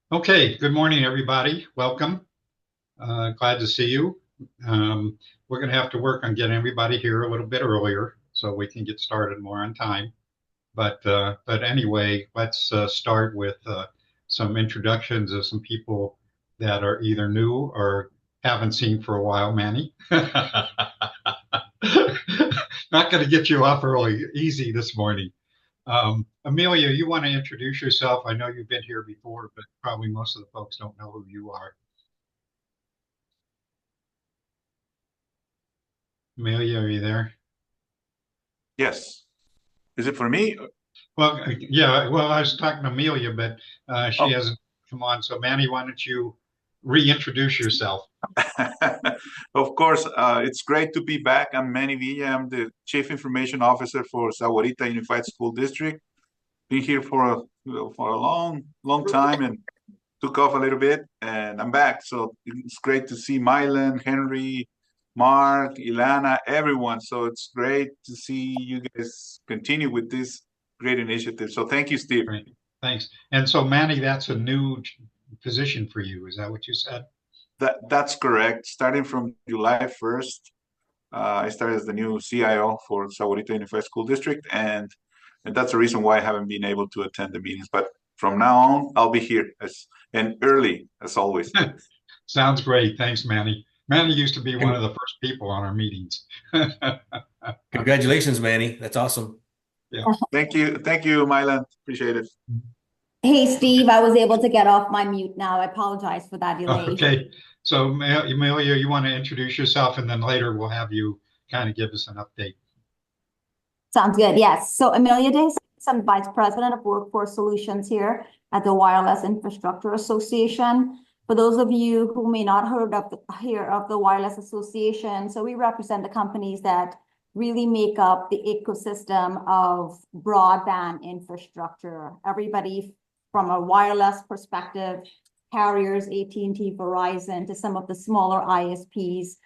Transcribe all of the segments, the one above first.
Okay, good morning, everybody. Welcome. Glad to see you. We're going to have to work on getting everybody here a little bit earlier so we can get started more on time. But anyway, let's start with some introductions of some people that are either new or haven't seen for a while. Manny, not going to get you off early, easy this morning. Amelia, you want to introduce yourself? I know you've been here before, but probably most of the folks don't know who you are. Amelia, are you there? Yes. Is it for me? Well, yeah, well, I was talking to Amelia, but she Oh, hasn't come on. So, Manny, why don't you reintroduce yourself? of course. It's great to be back. I'm Manny Villa. I'm the Chief Information Officer for Sahuarita Unified School District. Been here for a long time and took off a little bit, and I'm back. So it's great to see Mylan, Henry, Mark, Ilana, everyone. So it's great to see you guys continue with this great initiative. So thank you, Steve. Great, thanks. And so, Manny, that's a new position for you. Is that what you said? That's correct. Starting from July 1st, I started as the new CIO for Sahuarita Unified School District, and that's the reason why I haven't been able to attend the meetings. But from now on, I'll be here and early as always. Sounds great. Thanks, Manny. Manny used to be one of the first people on our meetings. Congratulations, Manny. That's awesome. Yeah. Thank you, Mylan. Appreciate it. Hey, Steve, I was able to get off my mute now. I apologize for that delay. Okay. So, Amelia, you want to introduce yourself, and then later we'll have you kind of give us an update. Sounds good. Yes. So Amelia Days, I'm Vice President of Workforce Solutions here at the Wireless Infrastructure Association. For those of you who may not hear of the Wireless Association, so we represent the companies that really make up the ecosystem of broadband infrastructure. Everybody from a wireless perspective, carriers, AT&T, Verizon, to some of the smaller ISPs.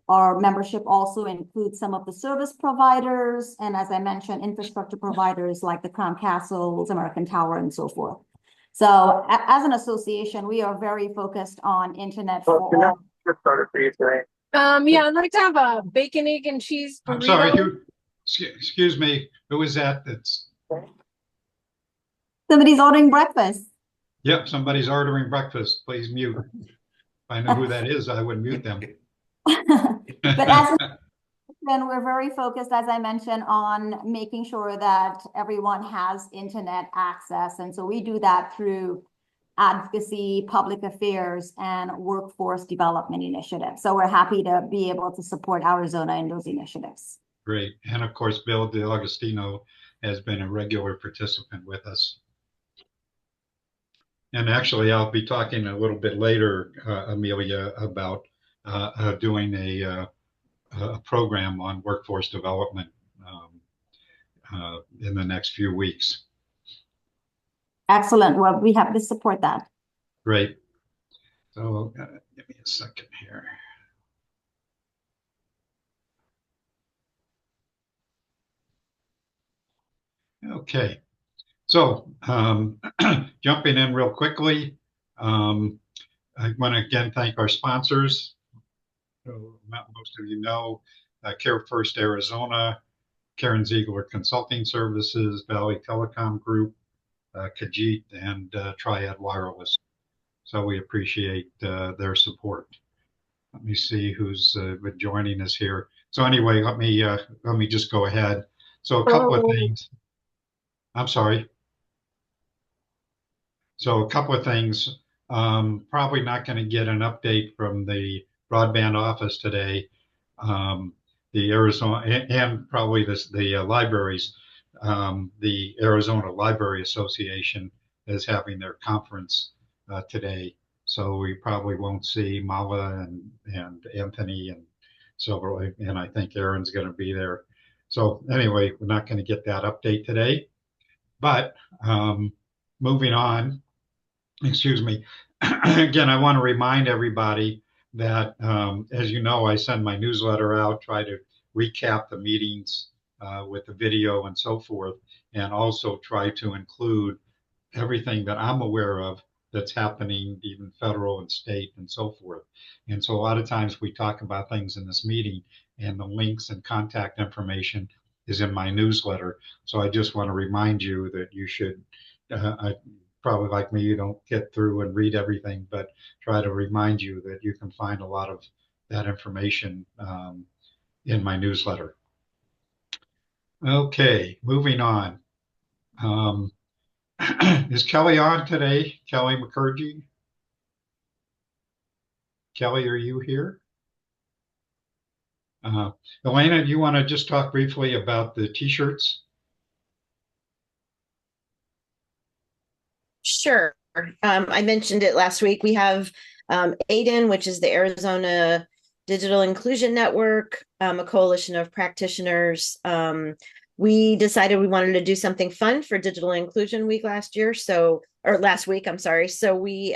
Our membership also includes some of the service providers, and as I mentioned, infrastructure providers like the Crown Castles, American Tower, and so forth. So as an association, we are very focused on internet for all. Get started for you today. Yeah, I'd like to have a bacon, egg, and cheese burrito. I'm sorry, excuse me. Who is that? That's Somebody's ordering breakfast. Yep, somebody's ordering breakfast. Please mute. If I know who that is, I would mute them. But as then we're very focused, as I mentioned, on making sure that everyone has internet access. And so we do that through advocacy, public affairs, and workforce development initiatives. So we're happy to be able to support Arizona in those initiatives. Great. And of course, Bill DeAugustino has been a regular participant with us. And actually, I'll be talking a little bit later, Amelia, about doing a program on workforce development in the next few weeks. Excellent. Well, we have to support that. Great. So give me a second here. Okay. So jumping in real quickly, I want to again thank our sponsors. So, most of you know, Care First Arizona, Karen Ziegler Consulting Services, Valley Telecom Group, Khajiit, and Triad Wireless. So we appreciate their support. Let me see who's been joining us here. So anyway, let me just go ahead. So a couple of things. I'm sorry. So a couple of things. Probably not going to get an update from the broadband office today. The Arizona and probably the libraries. The Arizona Library Association is having their conference today, so we probably won't see Mala and Anthony and several, and I think Aaron's going to be there. So anyway, we're not going to get that update today. But moving on, excuse me. Again, I want to remind everybody that, as you know, I send my newsletter out, try to recap the meetings with the video and so forth, and also try to include everything that I'm aware of that's happening, even federal and state and so forth. And so a lot of times we talk about things in this meeting, and the links and contact information is in my newsletter. So I just want to remind you that you should, probably like me, you don't get through and read everything, but try to remind you that you can find a lot of that information in my newsletter. Okay, moving on. Is Kelly on today? Kelly McCurdy? Kelly, are you here? Elena, do you want to just talk briefly about the t-shirts? Sure. I mentioned it last week. We have AIDEN, which is the Arizona Digital Inclusion Network, a coalition of practitioners. We decided we wanted to do something fun for Digital Inclusion Week last week, I'm sorry. So we,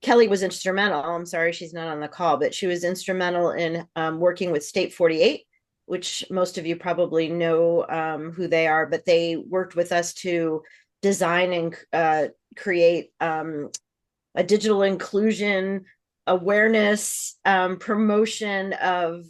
Kelly was instrumental. I'm sorry she's not on the call, but she was instrumental in working with State 48, which most of you probably know who they are, but they worked with us to design and create a digital inclusion awareness promotion of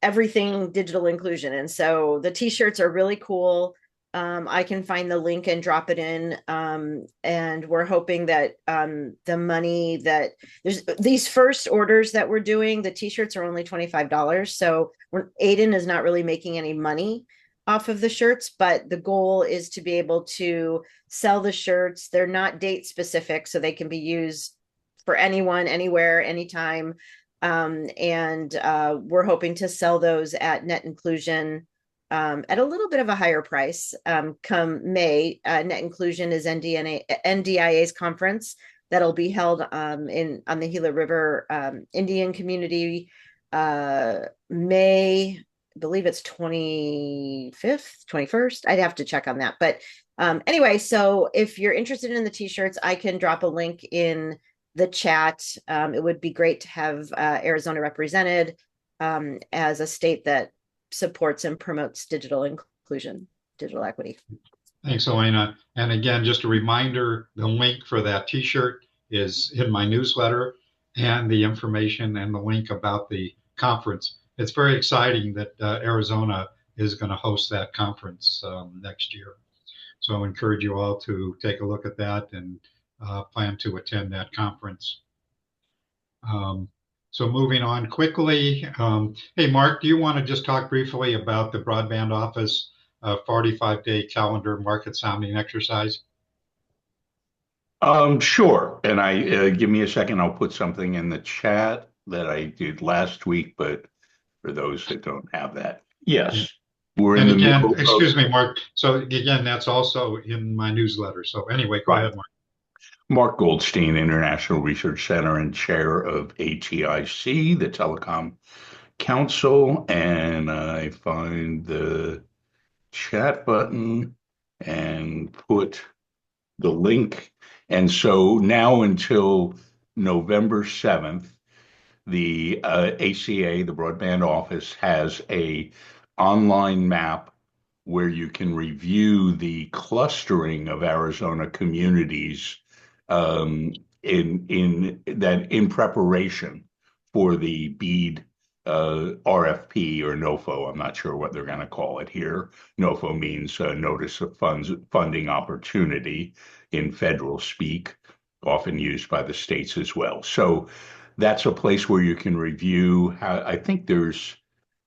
everything digital inclusion. And so the t-shirts are really cool. I can find the link and drop it in. And we're hoping that the money that there's these first orders that we're doing, the t-shirts are only $25. So AIDEN is not really making any money off of the shirts, but the goal is to be able to sell the shirts. They're not date specific, so they can be used for anyone, anywhere, anytime. And we're hoping to sell those at Net Inclusion at a little bit of a higher price come May. Net Inclusion is NDIA's conference that'll be held on the Gila River Indian community May. I believe it's 25th, 21st. I'd have to check on that. But anyway, so if you're interested in the t-shirts, I can drop a link in the chat. It would be great to have Arizona represented as a state that supports and promotes digital inclusion, digital equity. Thanks, Elena. And again, just a reminder, the link for that t-shirt is in my newsletter, and the information and the link about the conference. It's very exciting that Arizona is going to host that conference next year. So I encourage you all to take a look at that and plan to attend that conference. So moving on quickly, hey, Mark, do you want to just talk briefly about the Broadband Office 45-day calendar market sounding exercise? Sure. And give me a second, I'll put something in the chat that I did last week, but for those that don't have that. Yes. We're in the middle. Excuse me, Mark. So again, that's also in my newsletter. So anyway, go ahead, Mark. Mark Goldstein, International Research Center and Chair of ATIC, the Telecom Council. And I find the chat button and put the link. And so now until November 7th, the ACA, the Broadband Office, has a online map where you can review the clustering of Arizona communities in preparation for the BEAD RFP or NOFO. I'm not sure what they're going to call it here. NOFO means Notice of Funding Opportunity in federal speak, often used by the states as well. So that's a place where you can review how, I think there's,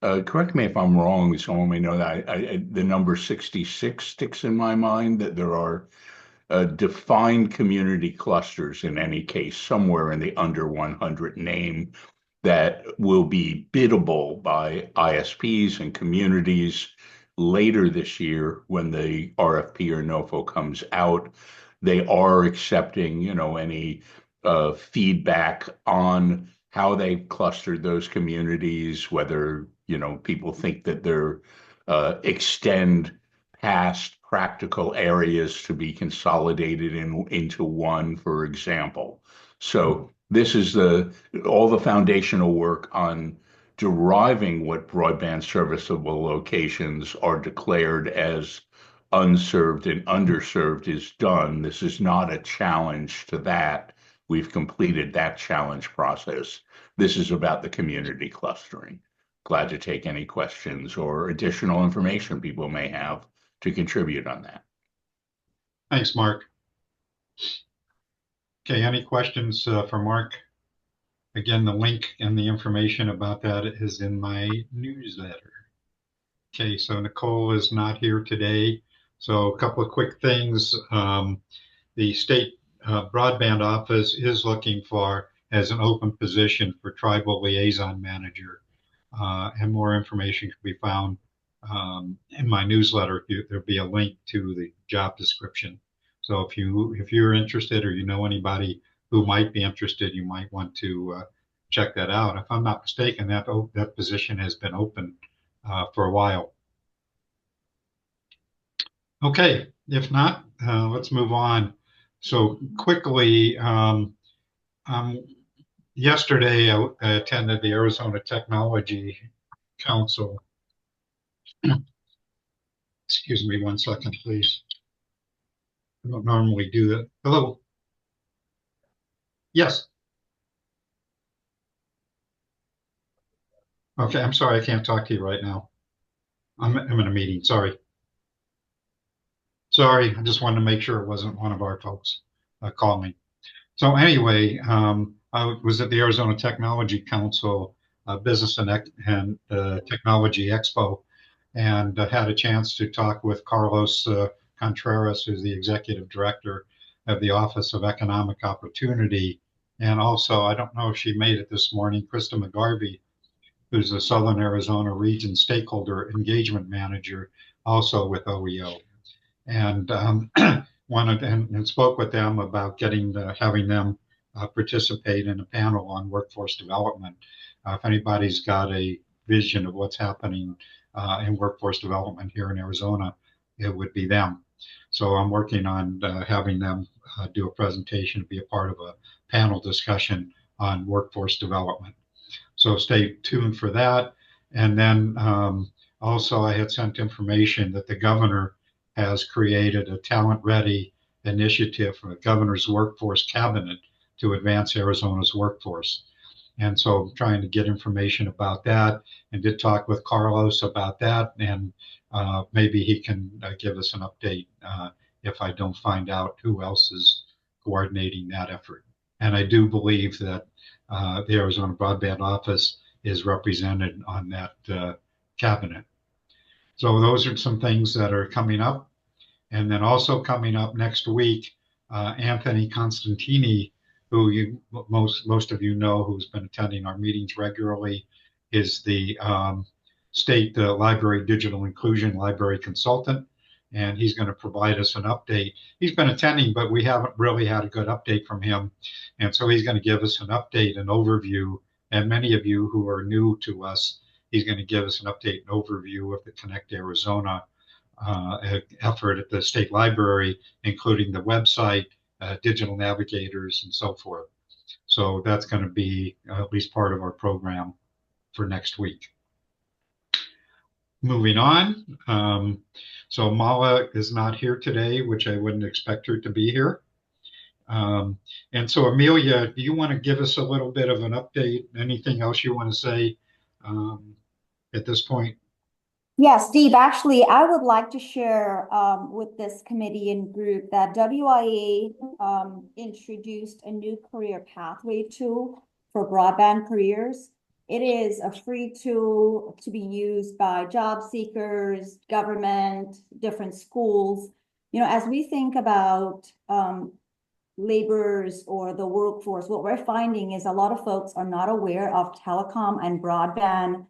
correct me if I'm wrong, someone may know that the number 66 sticks in my mind, that there are defined community clusters in any case, somewhere in the under 100 name, that will be biddable by ISPs and communities later this year when the RFP or NOFO comes out. They are accepting, any feedback on how they've clustered those communities, whether, people think that they're extend past practical areas to be consolidated into one, for example. So this is all the foundational work on deriving what broadband serviceable locations are declared as unserved and underserved is done. This is not a challenge to that. We've completed that challenge process. This is about the community clustering. Glad to take any questions or additional information people may have to contribute on that. Thanks, Mark. Okay, any questions for Mark? Again, the link and the information about that is in my newsletter. Okay, so Nicole is not here today. So a couple of quick things. The state broadband office is looking for as an open position for tribal liaison manager. And more information can be found in my newsletter. There'll be a link to the job description. So if you're interested or you know anybody who might be interested, you might want to check that out. If I'm not mistaken, that position has been open for a while. Okay, if not, let's move on. So quickly, yesterday I attended the Arizona Technology Council. Excuse me 1 second, please. I don't normally do that. Hello. Yes. Okay, I'm sorry, I can't talk to you right now. I'm in a meeting, sorry. Sorry, I just wanted to make sure it wasn't one of our folks calling me. So anyway, I was at the Arizona Technology Council Business and Technology Expo, and had a chance to talk with Carlos Contreras, who's the executive director of the Office of Economic Opportunity. And also, I don't know if she made it this morning, Krista McGarvey, who's the Southern Arizona Region Stakeholder Engagement Manager, also with OEO. And wanted and spoke with them about having them participate in a panel on workforce development. If anybody's got a vision of what's happening in workforce development here in Arizona, it would be them. So I'm working on having them do a presentation, be a part of a panel discussion on workforce development. So stay tuned for that. And then also I had sent information that the governor has created a talent ready initiative for the governor's workforce cabinet to advance Arizona's workforce. And so I'm trying to get information about that, and did talk with Carlos about that. And maybe he can give us an update if I don't find out who else is coordinating that effort. And I do believe that the Arizona Broadband Office is represented on that cabinet. So those are some things that are coming up. And then also coming up next week, Anthony Constantini, who most of you know, who's been attending our meetings regularly, is the state library digital inclusion library consultant. And he's going to provide us an update. He's been attending, but we haven't really had a good update from him. And so he's going to give us an update, an overview. And many of you who are new to us, he's going to give us an update and overview of the Connect Arizona effort at the state library, including the website, digital navigators, and so forth. So that's going to be at least part of our program for next week. Moving on. So Mala is not here today, which I wouldn't expect her to be here. And so Amelia, do you want to give us a little bit of an update? Anything else you want to say at this point? Yes, Steve, actually, I would like to share with this committee and group that WIA introduced a new career pathway tool for broadband careers. It is a free tool to be used by job seekers, government, different schools. You know, as we think about laborers or the workforce, what we're finding is a lot of folks are not aware of telecom and broadband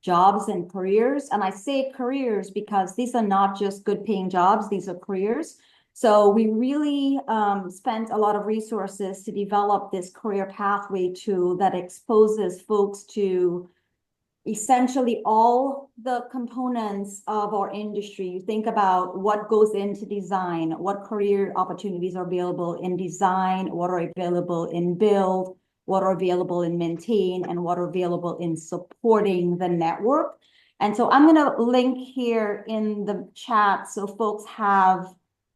jobs and careers. And I say careers because these are not just good paying jobs, these are careers. So we really spent a lot of resources to develop this career pathway tool that exposes folks to essentially all the components of our industry. You think about what goes into design, what career opportunities are available in design, what are available in build, what are available in maintain, and what are available in supporting the network. And so I'm going to link here in the chat so folks have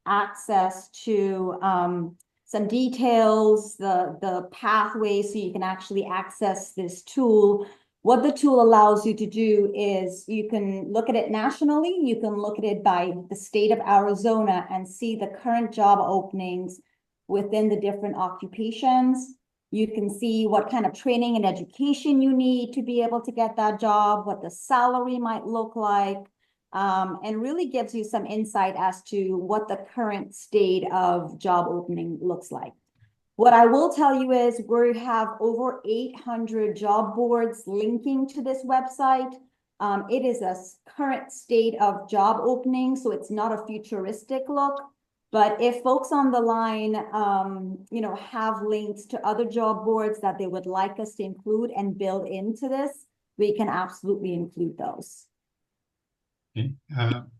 access to some details, the pathway, so you can actually access this tool. What the tool allows you to do is you can look at it nationally, you can look at it by the state of Arizona and see the current job openings within the different occupations. You can see what kind of training and education you need to be able to get that job, what the salary might look like, and really gives you some insight as to what the current state of job opening looks like. What I will tell you is we have over 800 job boards linking to this website. It is a current state of job opening, so it's not a futuristic look. But if folks on the line, have links to other job boards that they would like us to include and build into this, we can absolutely include those. Okay.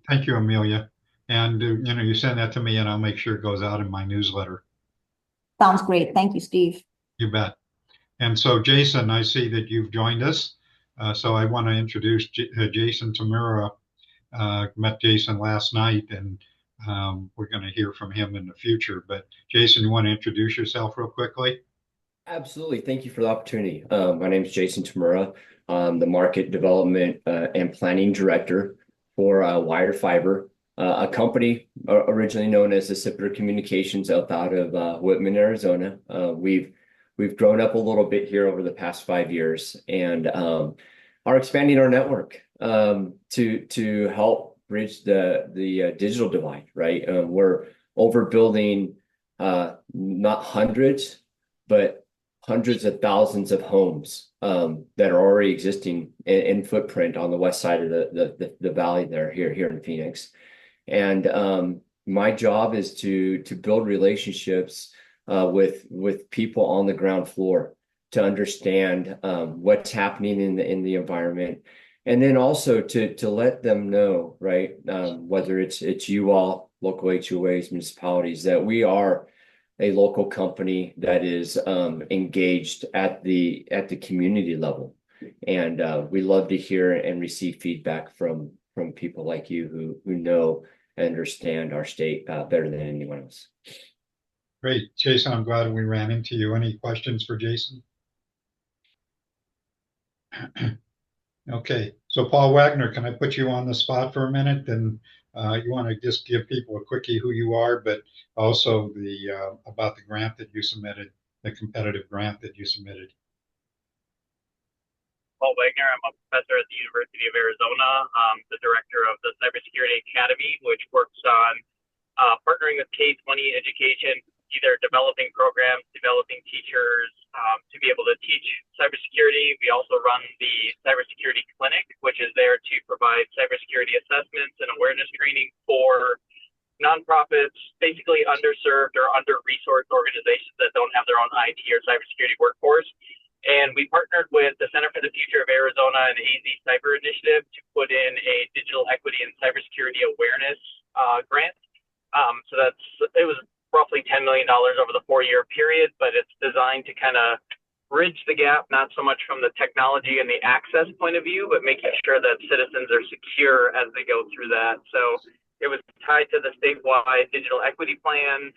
Thank you, Amelia. And, you send that to me and I'll make sure it goes out in my newsletter. Sounds great. Thank you, Steve. You bet. And so, Jason, I see that you've joined us. So I want to introduce Jason Tamura. Met Jason last night, and we're going to hear from him in the future. But Jason, you want to introduce yourself real quickly? Absolutely. Thank you for the opportunity. My name is Jason Tamura. I'm the Market Development and Planning Director for Wire Fiber, a company originally known as Accipiter Communications out of Whitman, Arizona. We've grown up a little bit here over the past 5 years and are expanding our network to help bridge the digital divide, right? We're overbuilding not hundreds, but hundreds of thousands of homes that are already existing in footprint on the west side of the valley there here in Phoenix. And my job is to build relationships with people on the ground floor to understand what's happening in the environment, and then also to let them know, right, whether it's you all, local HOAs, municipalities, that we are a local company that is engaged at the community level, and we love to hear and receive feedback from people like you who know and understand our state better than anyone else. Great, Jason. I'm glad we ran into you. Any questions for Jason? Okay, so Paul Wagner, can I put you on the spot for a minute? And you want to just give people a quickie who you are, but also about the grant that you submitted, the competitive grant that you submitted. Paul Wagner. I'm a professor at the University of Arizona. I'm the director of the Cybersecurity Academy, which works on partnering with K-20 education, either developing programs, developing teachers to be able to teach cybersecurity. We also run the Cybersecurity Clinic, which is there to provide cybersecurity assessments and awareness training for nonprofits, basically underserved or under-resourced organizations that don't have their own IT or cybersecurity workforce. And we partnered with the Center for the Future of Arizona and AZ Cyber Initiative to put in a digital equity and cybersecurity awareness grant. So it was roughly $10 million over the 4-year period, but it's designed to kind of bridge the gap, not so much from the technology and the access point of view, but making sure that citizens are secure as they go through that. So it was tied to the statewide digital equity plan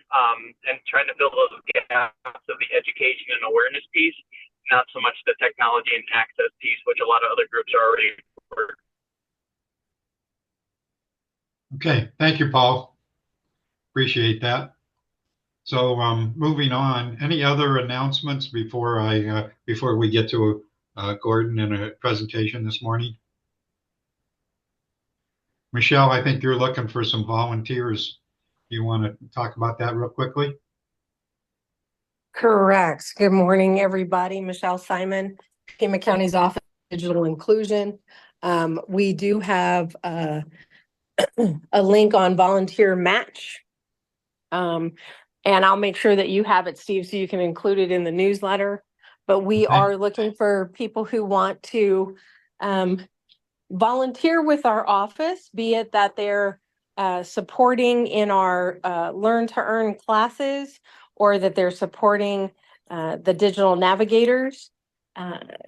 and trying to fill those gaps of the education and awareness piece, not so much the technology and access piece, which a lot of other groups are already. Okay, thank you, Paul. Appreciate that. So moving on, any other announcements before we get to Gordon and a presentation this morning? Michelle, I think you're looking for some volunteers. Do you want to talk about that real quickly? Correct. Good morning, everybody. Michelle Simon, Pima County's Office of Digital Inclusion. We do have a link on Volunteer Match. And I'll make sure that you have it, Steve, so you can include it in the newsletter. But we are looking for people who want to volunteer with our office, be it that they're supporting in our Learn to Earn classes, or that they're supporting the digital navigators.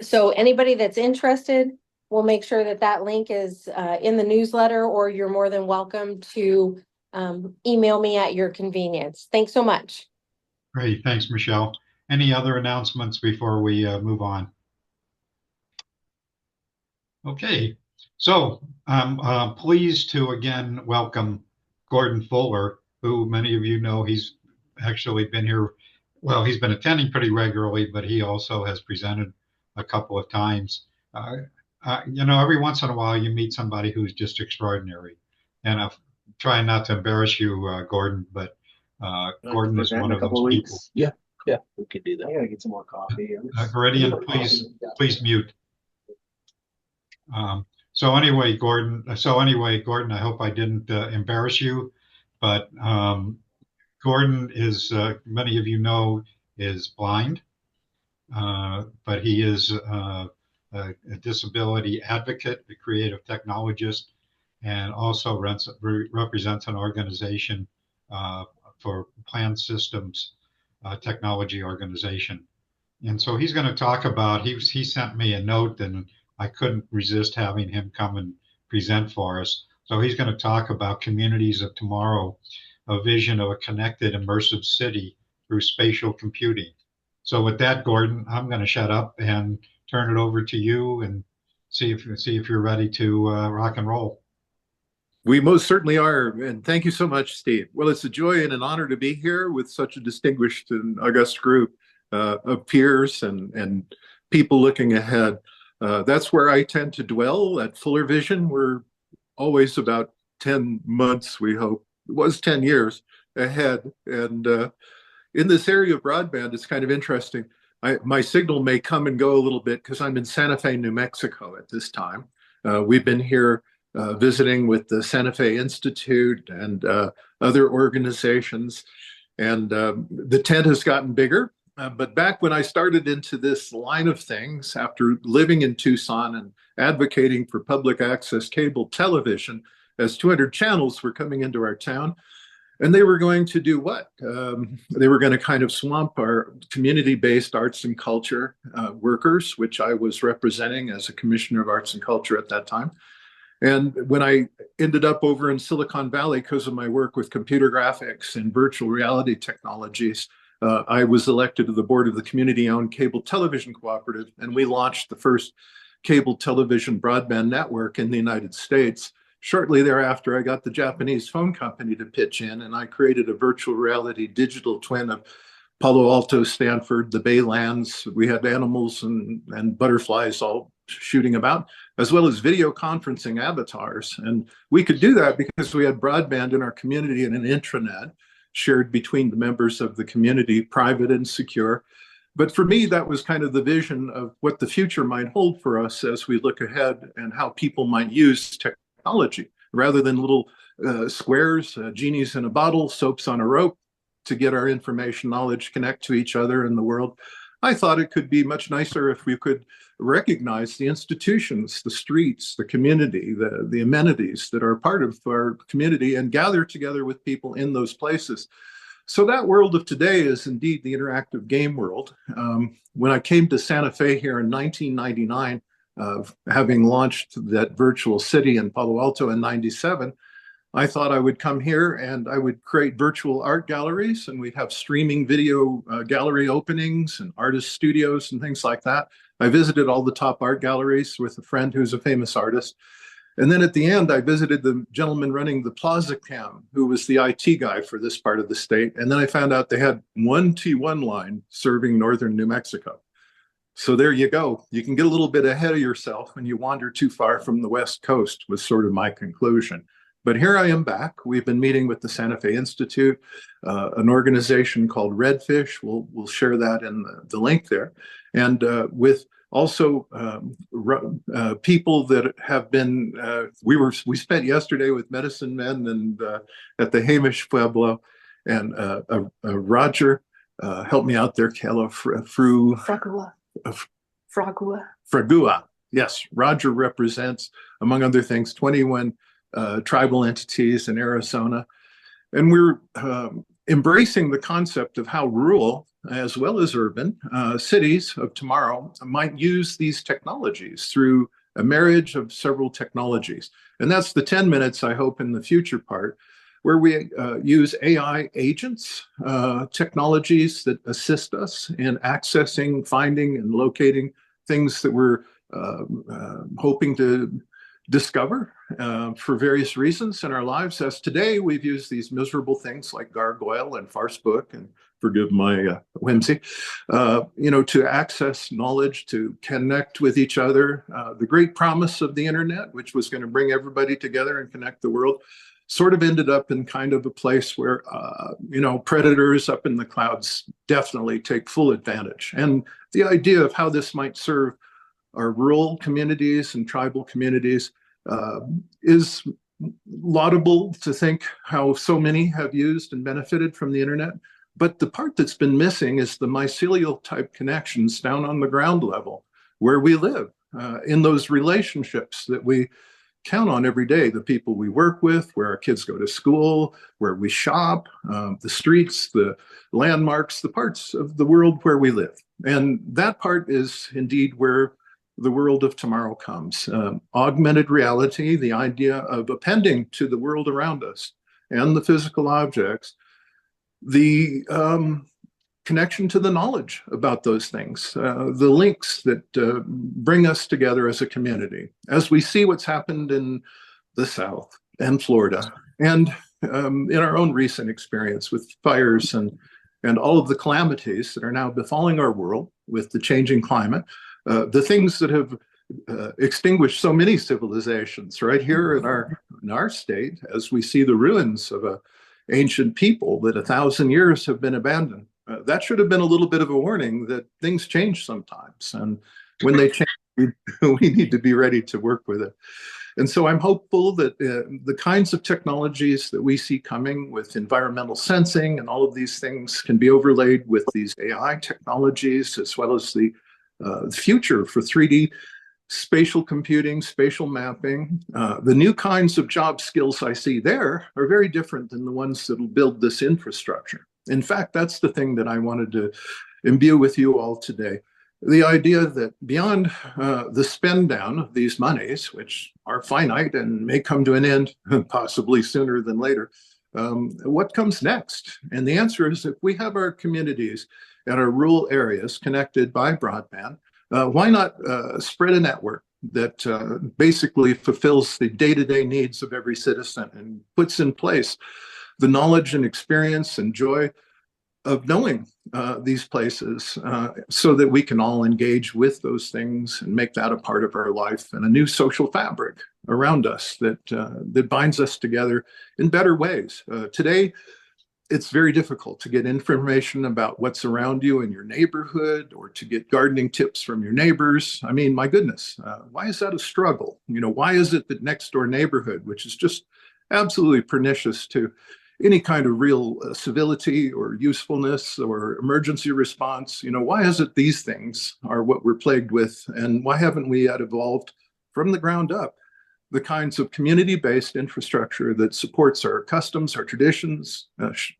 So anybody that's interested, we'll make sure that that link is in the newsletter, or you're more than welcome to email me at your convenience. Thanks so much. Great, thanks, Michelle. Any other announcements before we move on? Okay, so I'm pleased to again welcome Gordon Fuller, who many of you know. He's actually been here. Well, he's been attending pretty regularly, but he also has presented a couple of times. You know, every once in a while you meet somebody who's just extraordinary. And I'm trying not to embarrass you, Gordon, but Gordon is one of those people. Yeah, we could do that. I gotta get some more coffee. Goridian, please mute. So anyway, Gordon, I hope I didn't embarrass you, but Gordon is, many of you know, is blind, but he is a disability advocate, a creative technologist, and also represents an organization for Planned Systems Technology Organization. And so he's going to talk about, he sent me a note and I couldn't resist having him come and present for us. So he's going to talk about Communities of Tomorrow, a vision of a connected, immersive city through spatial computing. So with that, Gordon, I'm going to shut up and turn it over to you and see if you're ready to rock and roll. We most certainly are, and thank you so much, Steve. Well, it's a joy and an honor to be here with such a distinguished and august group of peers and people looking ahead. That's where I tend to dwell at Fuller Vision. We're always about 10 months, we hope. It was 10 years ahead. And in this area of broadband, it's kind of interesting. My signal may come and go a little bit because I'm in Santa Fe, New Mexico at this time. We've been here visiting with the Santa Fe Institute and other organizations. And the tent has gotten bigger. But back when I started into this line of things, after living in Tucson and advocating for public access cable television, as 200 channels were coming into our town, and they were going to do what? They were going to kind of swamp our community-based arts and culture workers, which I was representing as a commissioner of arts and culture at that time. And when I ended up over in Silicon Valley because of my work with computer graphics and virtual reality technologies, I was elected to the board of the community-owned cable television cooperative, and we launched the first cable television broadband network in the United States. Shortly thereafter, I got the Japanese phone company to pitch in, and I created a virtual reality digital twin of Palo Alto, Stanford, the Baylands. We had animals and butterflies all shooting about, as well as video conferencing avatars. And we could do that because we had broadband in our community and an intranet shared between the members of the community, private and secure. But for me, that was kind of the vision of what the future might hold for us as we look ahead and how people might use technology rather than little squares, genies in a bottle, soaps on a rope to get our information, knowledge, connect to each other in the world. I thought it could be much nicer if we could recognize the institutions, the streets, the community, the amenities that are part of our community and gather together with people in those places. So that world of today is indeed the interactive game world. When I came to Santa Fe here in 1999, having launched that virtual city in Palo Alto in 97, I thought I would come here and I would create virtual art galleries, and we'd have streaming video gallery openings and artist studios and things like that. I visited all the top art galleries with a friend who's a famous artist. And then at the end, I visited the gentleman running the Plaza Cam, who was the IT guy for this part of the state. And then I found out they had one T1 line serving northern New Mexico. So there you go. You can get a little bit ahead of yourself when you wander too far from the West Coast, was sort of my conclusion. But here I am back. We've been meeting with the Santa Fe Institute, an organization called Redfish. We'll share that in the link there. And with also people that have been, we spent yesterday with Medicine Men and at the Hamish Pueblo, and Roger, help me out there, Kayla, Fragua. Yes, Roger represents, among other things, 21 tribal entities in Arizona. And we're embracing the concept of how rural, as well as urban, cities of tomorrow might use these technologies through a marriage of several technologies. And that's the 10 minutes, I hope, in the future part, where we use AI agents, technologies that assist us in accessing, finding, and locating things that we're hoping to discover for various reasons in our lives. As today, we've used these miserable things like Gargoyle and Farcebook, and forgive my whimsy, to access knowledge, to connect with each other. The great promise of the internet, which was going to bring everybody together and connect the world, sort of ended up in kind of a place where, predators up in the clouds definitely take full advantage. And the idea of how this might serve our rural communities and tribal communities is laudable, to think how so many have used and benefited from the internet. But the part that's been missing is the mycelial type connections down on the ground level where we live, in those relationships that we count on every day, the people we work with, where our kids go to school, where we shop, the streets, the landmarks, the parts of the world where we live. And that part is indeed where the world of tomorrow comes. Augmented reality, the idea of appending to the world around us and the physical objects, the connection to the knowledge about those things, the links that bring us together as a community. As we see what's happened in the South and Florida, and in our own recent experience with fires and all of the calamities that are now befalling our world with the changing climate, the things that have extinguished so many civilizations right here in our state, as we see the ruins of an ancient people that 1,000 years have been abandoned. That should have been a little bit of a warning that things change sometimes. And when they change, we need to be ready to work with it. And so I'm hopeful that the kinds of technologies that we see coming with environmental sensing and all of these things can be overlaid with these AI technologies, as well as the future for 3D spatial computing, spatial mapping. The new kinds of job skills I see there are very different than the ones that will build this infrastructure. In fact, that's the thing that I wanted to imbue with you all today. The idea that beyond the spend down of these monies, which are finite and may come to an end possibly sooner than later, what comes next? And the answer is, if we have our communities and our rural areas connected by broadband, why not spread a network that basically fulfills the day-to-day needs of every citizen and puts in place the knowledge and experience and joy of knowing these places, so that we can all engage with those things and make that a part of our life, and a new social fabric around us that binds us together in better ways. Today, it's very difficult to get information about what's around you in your neighborhood, or to get gardening tips from your neighbors. I mean, my goodness, why is that a struggle? Why is it that next door neighborhood, which is just absolutely pernicious to any kind of real civility or usefulness or emergency response, why is it these things are what we're plagued with? And why haven't we yet evolved from the ground up the kinds of community-based infrastructure that supports our customs, our traditions,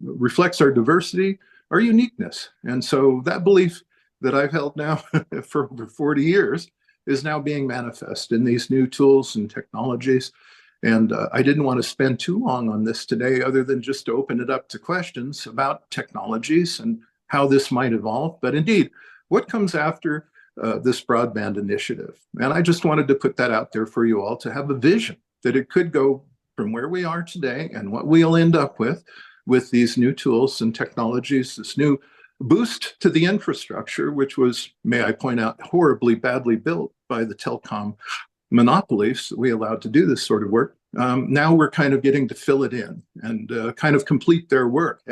reflects our diversity, our uniqueness? And so that belief that I've held now for over 40 years is now being manifest in these new tools and technologies. And I didn't want to spend too long on this today, other than just to open it up to questions about technologies and how this might evolve. But indeed, what comes after this broadband initiative? And I just wanted to put that out there for you all, to have a vision that it could go from where we are today and what we'll end up with these new tools and technologies, this new boost to the infrastructure, which was, may I point out, horribly badly built by the telecom monopolies that we allowed to do this sort of work. Now we're kind of getting to fill it in and kind of complete their work.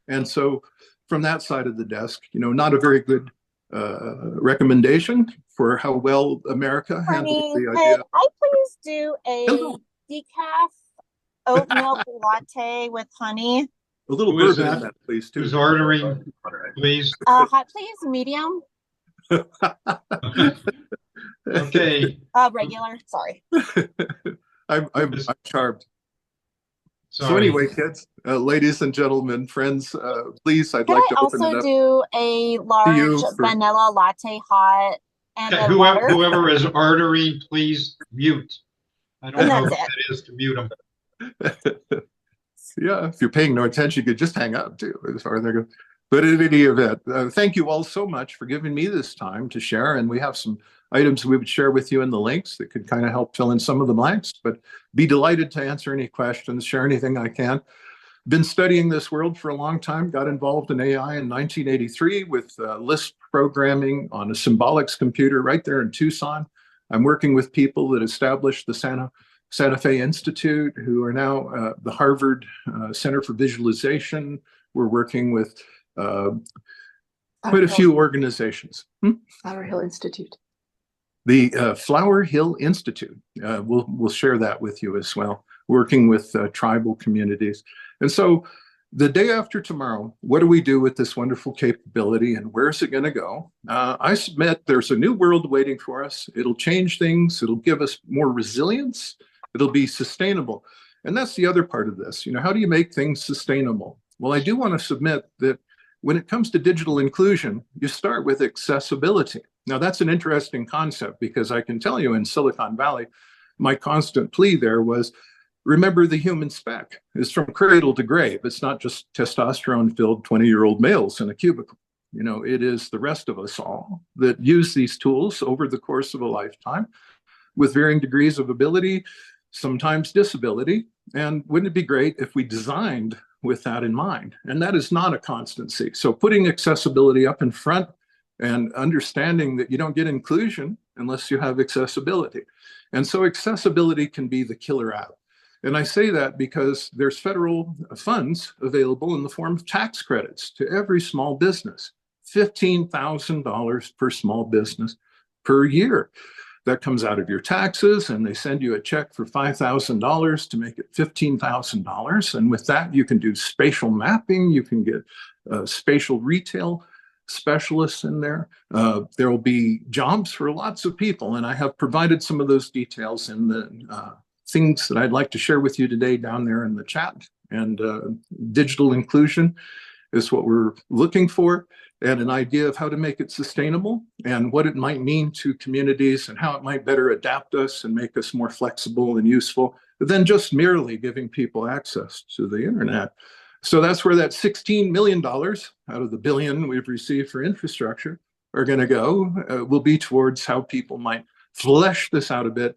And so from that side of the desk, not a very good recommendation for how well America handled the idea. Could I please do a Hello. decaf oat milk latte with honey? A little Who is bourbon in that? that, please, too. Who's ordering, please? Hot, please, medium. Okay. Regular. Sorry. I'm charmed. So Sorry. anyway, kids, ladies and gentlemen, friends, please, I'd Could like I to open it also up. do a large you for- vanilla latte hot And Okay, then whoever, water. whoever is ordering, please mute. I don't And know that's what it. that is to mute them. Yeah, if you're paying no attention, you could just hang up too, as far as I go. But in any event, thank you all so much for giving me this time to share. And we have some items we would share with you in the links that could kind of help fill in some of the blanks, but be delighted to answer any questions, share anything I can. Been studying this world for a long time, got involved in AI in 1983 with Lisp programming on a symbolics computer right there in Tucson. I'm working with people that established the Santa Fe Institute, who are now the Harvard Center for Visualization. We're working with quite a few organizations. Flower Hill Institute. The Flower Hill Institute, we'll share that with you as well, working with tribal communities. And so the day after tomorrow, what do we do with this wonderful capability and where's it going to go? I submit there's a new world waiting for us. It'll change things. It'll give us more resilience. It'll be sustainable. And that's the other part of this. You know, how do you make things sustainable? Well, I do want to submit that when it comes to digital inclusion, you start with accessibility. Now, that's an interesting concept because I can tell you in Silicon Valley, my constant plea there was, remember the human spec is from cradle to grave. It's not just testosterone-filled 20-year-old males in a cubicle. You know, it is the rest of us all that use these tools over the course of a lifetime with varying degrees of ability, sometimes disability. And wouldn't it be great if we designed with that in mind? And that is not a constancy. So putting accessibility up in front and understanding that you don't get inclusion unless you have accessibility. And so accessibility can be the killer app. And I say that because there's federal funds available in the form of tax credits to every small business, $15,000 per small business per year. That comes out of your taxes, and they send you a check for $5,000 to make it $15,000. And with that, you can do spatial mapping. You can get spatial retail specialists in there. There will be jobs for lots of people. And I have provided some of those details in the things that I'd like to share with you today down there in the chat. And digital inclusion is what we're looking for, and an idea of how to make it sustainable and what it might mean to communities and how it might better adapt us and make us more flexible and useful than just merely giving people access to the internet. So that's where that $16 million out of the billion we've received for infrastructure are going to go, will be towards how people might flesh this out a bit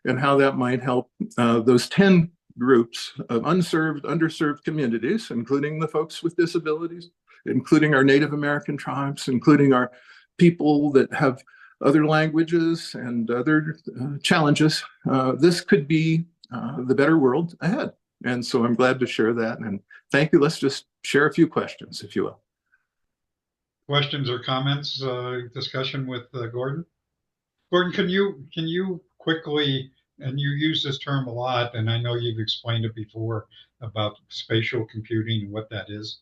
and how that might help those 10 groups of unserved, underserved communities, including the folks with disabilities, including our Native American tribes, including our people that have other languages and other challenges. This could be the better world ahead. And so I'm glad to share that. And thank you. Let's just share a few questions, if you will. Questions or comments, discussion with Gordon? Gordon, can you quickly, and you use this term a lot, and I know you've explained it before about spatial computing and what that is.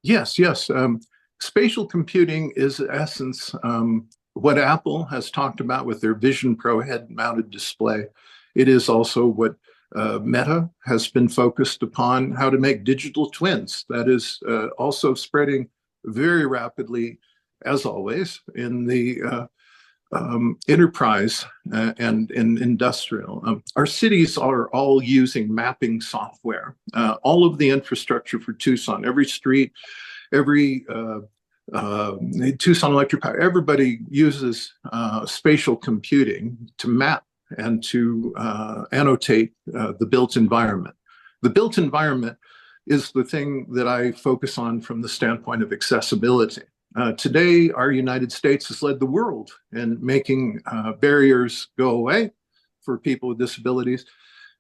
Yes. Spatial computing is, in essence, what Apple has talked about with their Vision Pro head-mounted display. It is also what Meta has been focused upon, how to make digital twins. That is also spreading very rapidly, as always, in the enterprise and in industrial. Our cities are all using mapping software. All of the infrastructure for Tucson, every street, every Tucson Electric Power, everybody uses spatial computing to map and to annotate the built environment. The built environment is the thing that I focus on from the standpoint of accessibility. Today, our United States has led the world in making barriers go away for people with disabilities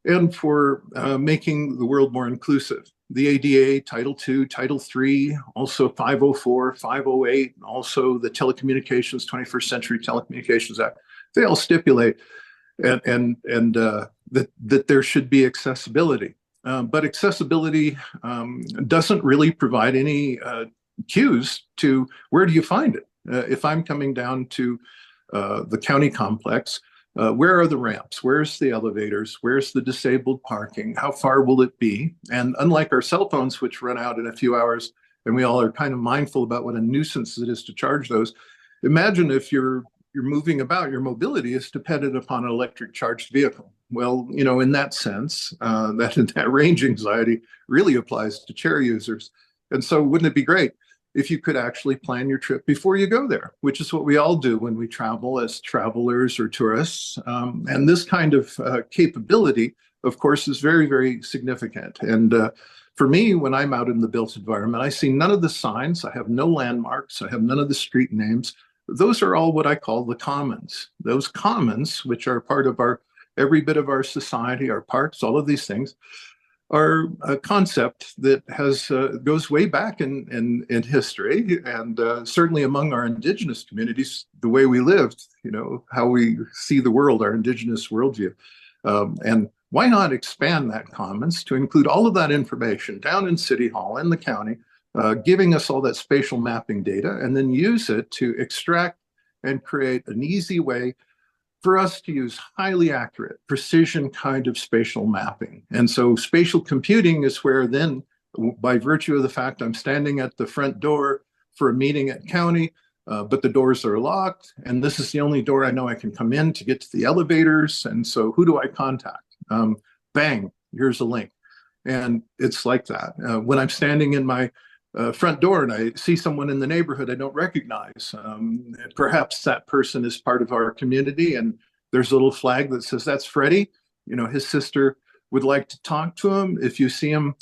and for making the world more inclusive. The ADA, Title II, Title III, also 504, 508, also the Telecommunications, 21st Century Telecommunications Act, they all stipulate that there should be accessibility. But accessibility doesn't really provide any cues to where do you find it. If I'm coming down to the county complex, where are the ramps? Where's the elevators? Where's the disabled parking? How far will it be? And unlike our cell phones, which run out in a few hours, and we all are kind of mindful about what a nuisance it is to charge those, imagine if your you're moving about, your mobility is dependent upon an electric charged vehicle. Well, in that sense, that range anxiety really applies to chair users. And so wouldn't it be great if you could actually plan your trip before you go there, which is what we all do when we travel as travelers or tourists. And this kind of capability, of course, is very, very significant. And for me, when I'm out in the built environment, I see none of the signs. I have no landmarks. I have none of the street names. Those are all what I call the commons. Those commons, which are part of every bit of our society, our parks, all of these things, are a concept that goes way back in history, and certainly among our indigenous communities, the way we lived, how we see the world, our indigenous worldview. And why not expand that commons to include all of that information down in City Hall, in the county, giving us all that spatial mapping data, and then use it to extract and create an easy way for us to use highly accurate, precision kind of spatial mapping. And so spatial computing is where then, by virtue of the fact I'm standing at the front door for a meeting at county, but the doors are locked, and this is the only door I know I can come in to get to the elevators. And so who do I contact? Bang, here's a link. And it's like that. When I'm standing in my front door and I see someone in the neighborhood I don't recognize, perhaps that person is part of our community, and there's a little flag that says, that's Freddie. His sister would like to talk to him. If you see him,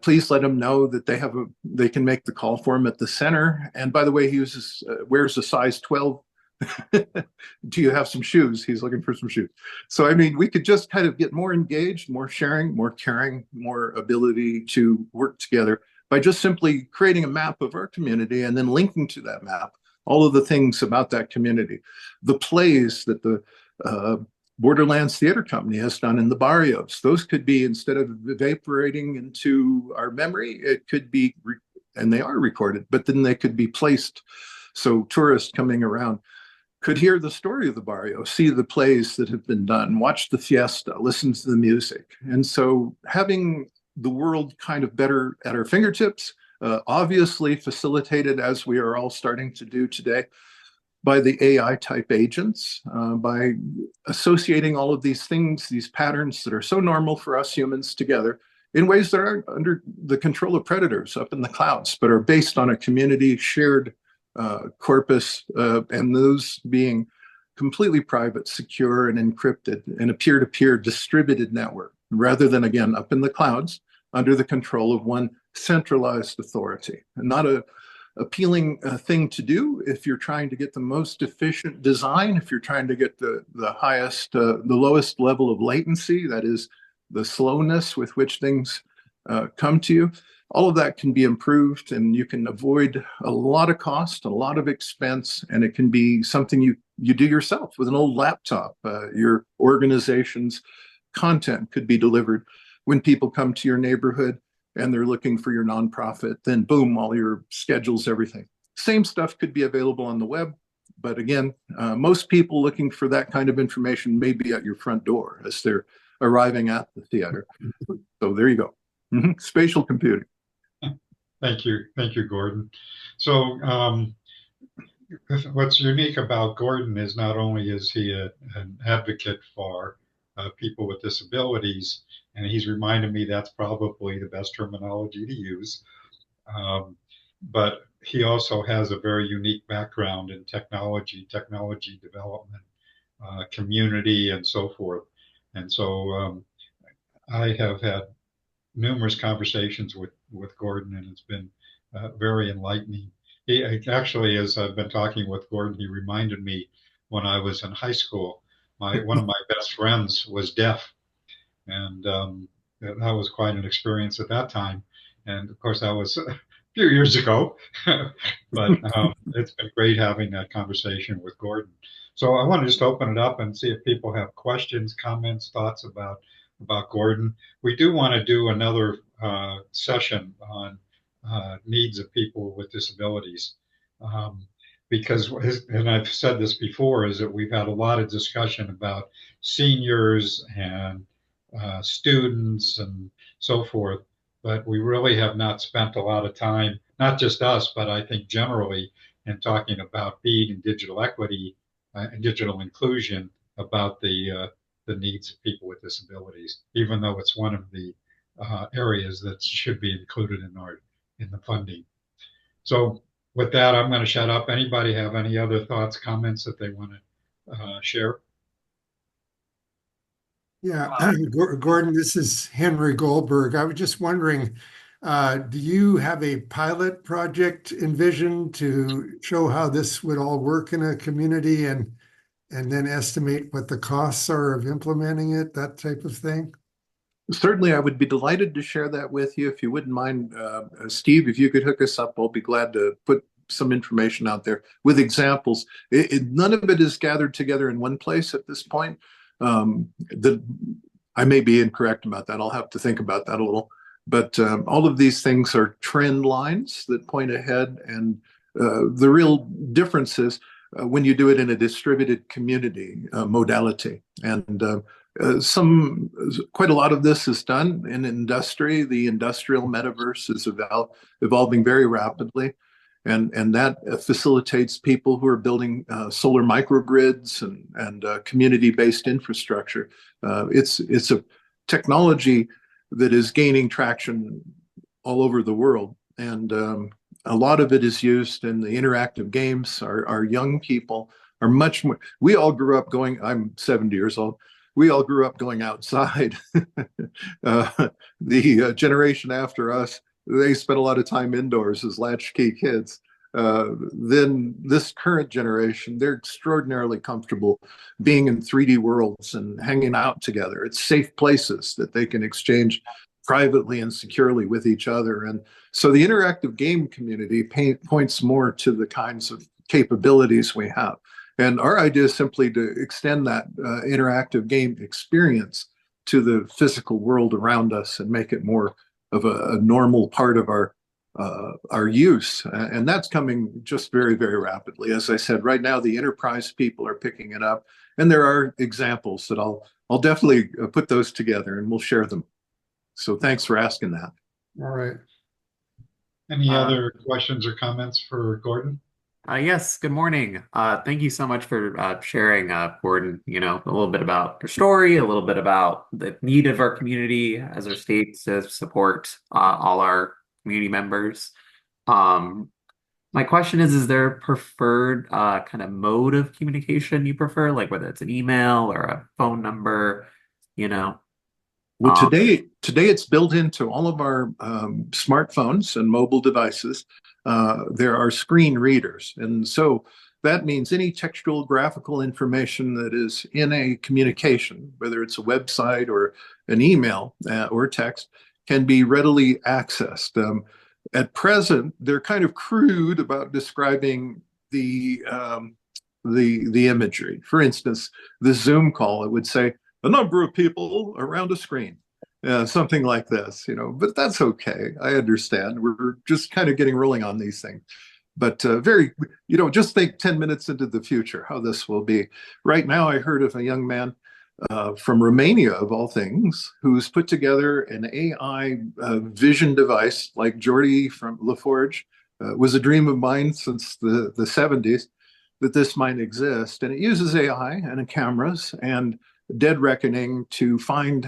please let him know that they can make the call for him at the center. And by the way, he wears a size 12. Do you have some shoes? He's looking for some shoes. So, I mean, we could just kind of get more engaged, more sharing, more caring, more ability to work together by just simply creating a map of our community and then linking to that map all of the things about that community. The plays that the Borderlands Theater Company has done in the barrios, those could be, instead of evaporating into our memory, it could be, and they are recorded, but then they could be placed so tourists coming around could hear the story of the barrio, see the plays that have been done, watch the fiesta, listen to the music. And so having the world kind of better at our fingertips, obviously facilitated, as we are all starting to do today, by the AI type agents, by associating all of these things, these patterns that are so normal for us humans together in ways that aren't under the control of predators up in the clouds, but are based on a community shared corpus, and those being completely private, secure, and encrypted in a peer-to-peer distributed network, rather than, again, up in the clouds under the control of one centralized authority. And not a appealing thing to do if you're trying to get the most efficient design, if you're trying to get the lowest level of latency, that is the slowness with which things come to you. All of that can be improved, and you can avoid a lot of cost, a lot of expense, and it can be something you do yourself with an old laptop. Your organization's content could be delivered when people come to your neighborhood and they're looking for your nonprofit. Then boom, all your schedules, everything. Same stuff could be available on the web, but again, most people looking for that kind of information may be at your front door as they're arriving at the theater. So there you go. Spatial computing. Thank you, Gordon. So what's unique about Gordon is not only is he an advocate for people with disabilities, and he's reminded me that's probably the best terminology to use, but he also has a very unique background in technology development, community, and so forth. And so I have had numerous conversations with Gordon, and it's been very enlightening. He actually, as I've been talking with Gordon, he reminded me when I was in high school, one of my best friends was deaf, and that was quite an experience at that time. And of course, that was a few years ago, but it's been great having that conversation with Gordon. So I want to just open it up and see if people have questions, comments, thoughts about Gordon. We do want to do another session on needs of people with disabilities, because, and I've said this before, is that we've had a lot of discussion about seniors and students and so forth, but we really have not spent a lot of time, not just us, but I think generally, in talking about BEAD and digital equity digital inclusion about the needs of people with disabilities, even though it's one of the areas that should be included in the funding. So with that, I'm going to shut up. Anybody have any other thoughts, comments that they want to share? Yeah, Gordon, this is Henry Goldberg. I was just wondering, do you have a pilot project envisioned to show how this would all work in a community and then estimate what the costs are of implementing it, that type of thing? Certainly, I would be delighted to share that with you. If you wouldn't mind, Steve, if you could hook us up, I'll be glad to put some information out there with examples. None of it is gathered together in one place at this point. I may be incorrect about that. I'll have to think about that a little. But all of these things are trend lines that point ahead. And the real difference is when you do it in a distributed community modality. And quite a lot of this is done in industry. The industrial metaverse is evolving very rapidly, and that facilitates people who are building solar microgrids and community-based infrastructure. It's a technology that is gaining traction all over the world, and a lot of it is used in the interactive games. Our young people are much more. We all grew up going. I'm 70 years old. We all grew up going outside. The generation after us, they spent a lot of time indoors as latchkey kids. Then this current generation, they're extraordinarily comfortable being in 3D worlds and hanging out together. It's safe places that they can exchange privately and securely with each other. And so the interactive game community points more to the kinds of capabilities we have. And our idea is simply to extend that interactive game experience to the physical world around us and make it more of a normal part of our use. And that's coming just very, very rapidly. As I said, right now, the enterprise people are picking it up. And there are examples that I'll definitely put those together and we'll share them. So thanks for asking that. All right. Any other questions or comments for Gordon? Yes, good morning. Thank you so much for sharing, Gordon, a little bit about your story, a little bit about the need of our community as our state to support all our community members. My question is there a preferred kind of mode of communication you prefer, like whether it's an email or a phone number, Well, today it's built into all of our smartphones and mobile devices. There are screen readers. And so that means any textual graphical information that is in a communication, whether it's a website or an email or text, can be readily accessed. At present, they're kind of crude about describing the imagery. For instance, the Zoom call, it would say, a number of people around a screen, something like this, but that's okay. I understand. We're just kind of getting rolling on these things. But just think 10 minutes into the future, how this will be. Right now, I heard of a young man from Romania, of all things, who's put together an AI vision device like Jordi from LaForge. Was a dream of mine since the 70s that this might exist. And it uses AI and cameras and dead reckoning to find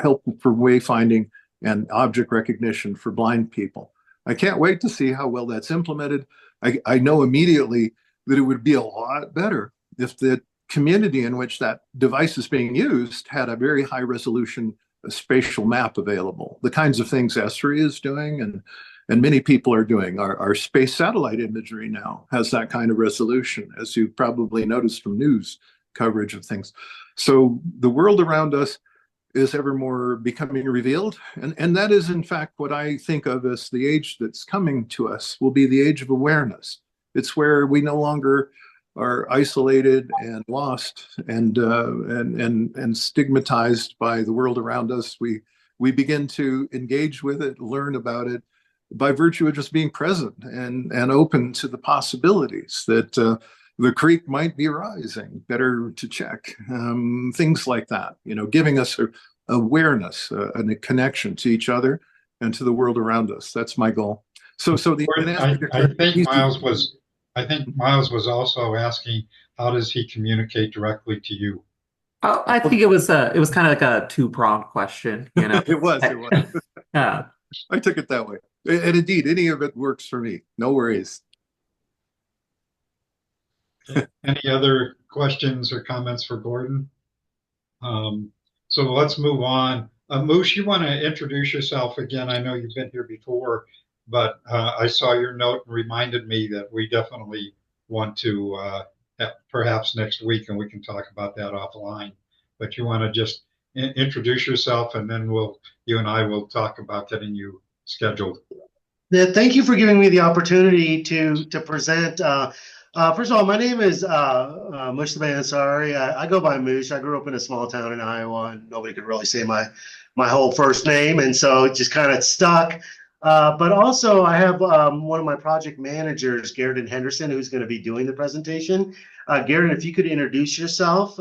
help for wayfinding and object recognition for blind people. I can't wait to see how well that's implemented. I know immediately that it would be a lot better if the community in which that device is being used had a very high resolution spatial map available. The kinds of things Esri is doing and many people are doing. Our space satellite imagery now has that kind of resolution, as you've probably noticed from news coverage of things. So the world around us is ever more becoming revealed. And that is, in fact, what I think of as the age that's coming to us will be the age of awareness. It's where we no longer are isolated and lost and stigmatized by the world around us. We begin to engage with it, learn about it by virtue of just being present and open to the possibilities that the creek might be rising, better to check, things like that, giving us awareness and a connection to each other and to the world around us. That's my goal. So the I think Miles was I think Miles was also asking, how does he communicate directly to you? Oh, I think it was kind of like a two-pronged question, you know. It was. Yeah. I took it that way. And indeed, any of it works for me. No worries. Any other questions or comments for Gordon? So let's move on. Moose, you want to introduce yourself again? I know you've been here before, but I saw your note and reminded me that we definitely want to perhaps next week, and we can talk about that offline. But you want to just introduce yourself, and then you and I will talk about getting you scheduled. Yeah, thank you for giving me the opportunity to present. First of all, my name is Mustafa Ansari. I go by Moosh. I grew up in a small town in Iowa, and nobody could really say my whole first name, and so it just kind of stuck. But also, I have one of my project managers, Garrett Henderson, who's going to be doing the presentation. Garrett, if you could introduce yourself.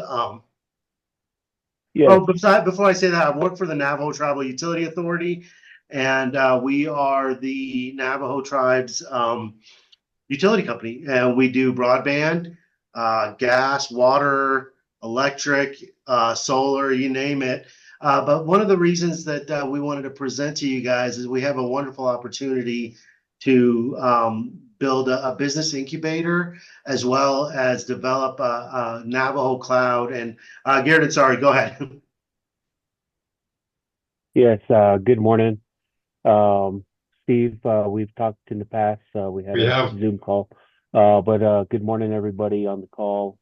Yeah. Oh, before I say that, I work for the Navajo Tribal Utility Authority, and we are the Navajo Tribe's utility company. And we do broadband, gas, water, electric, solar, you name it. But one of the reasons that we wanted to present to you guys is we have a wonderful opportunity to build a business incubator as well as develop a Navajo cloud. And Garrett, sorry, go ahead. Yes. Good morning. Steve, we've talked in the past. We had We a have. Zoom call. But good morning, everybody on the call.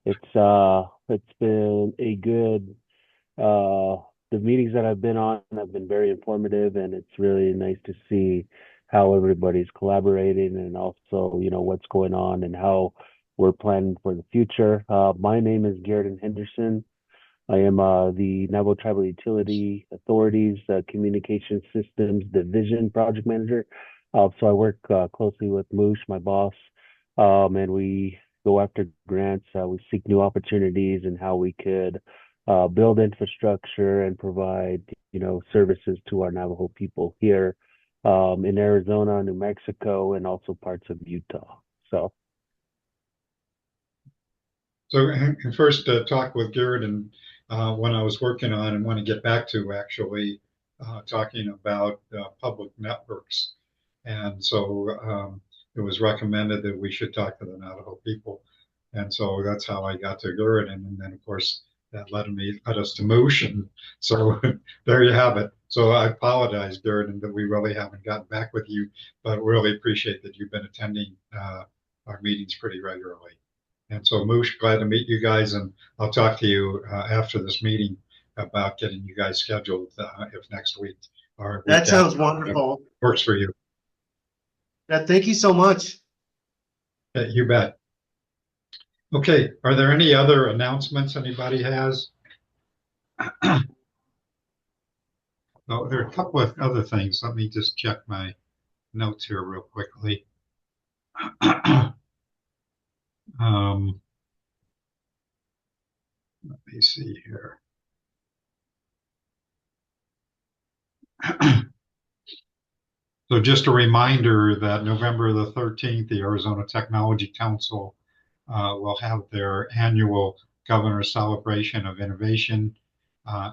It's been a good the meetings that I've been on have been very informative, and it's really nice to see how everybody's collaborating and also, you know, what's going on and how we're planning for the future. My name is Garrett Henderson. I am the Navajo Tribal Utility Authority's Communication Systems Division Project Manager. So I work closely with Moosh, my boss, and we go after grants. We seek new opportunities and how we could build infrastructure and provide, you know, services to our Navajo people here in Arizona, New Mexico, and also parts of Utah. So First, talk with Garrett and when I was working on and want to get back to actually talking about public networks. And so it was recommended that we should talk to the Navajo people. And so that's how I got to Garrett. And then, of course, that led us to Moosh. And so there you have it. So I apologize, Garrett, and that we really haven't gotten back with you, but really appreciate that you've been attending our meetings pretty regularly. And so, Moosh, glad to meet you guys, and I'll talk to you after this meeting about getting you guys scheduled if next week or week That sounds after wonderful. works for you. Yeah, thank you so much. You bet. Okay, are there any other announcements anybody has? Oh, there are a couple of other things. Let me just check my notes here real quickly. Let me see here. So just a reminder that November the 13th, the Arizona Technology Council will have their annual Governor's Celebration of Innovation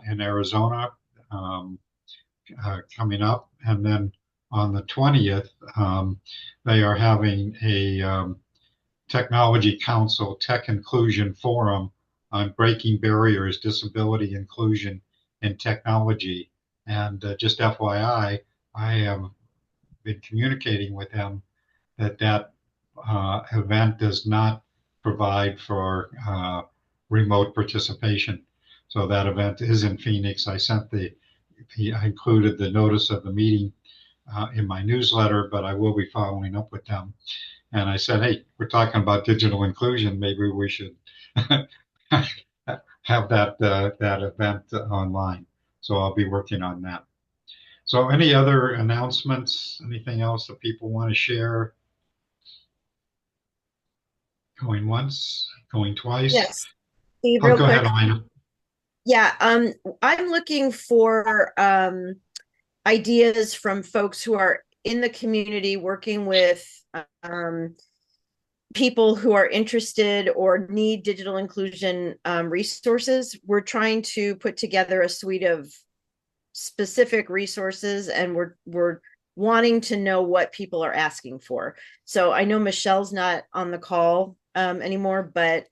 in Arizona coming up. And then on the 20th, they are having a Technology Council Tech Inclusion Forum on breaking barriers, disability inclusion in technology. And just FYI, I have been communicating with them that event does not provide for remote participation. So that event is in Phoenix. I included the notice of the meeting in my newsletter, but I will be following up with them. And I said, hey, we're talking about digital inclusion. Maybe we should have that event online. So I'll be working on that. So any other announcements, anything else that people want to share? Going once, going twice? Yes. Steve, Oh, real go quick. ahead, Elena. Yeah, I'm looking for ideas from folks who are in the community working with people who are interested or need digital inclusion resources. We're trying to put together a suite of specific resources, and we're wanting to know what people are asking for. So I know Michelle's not on the call anymore, but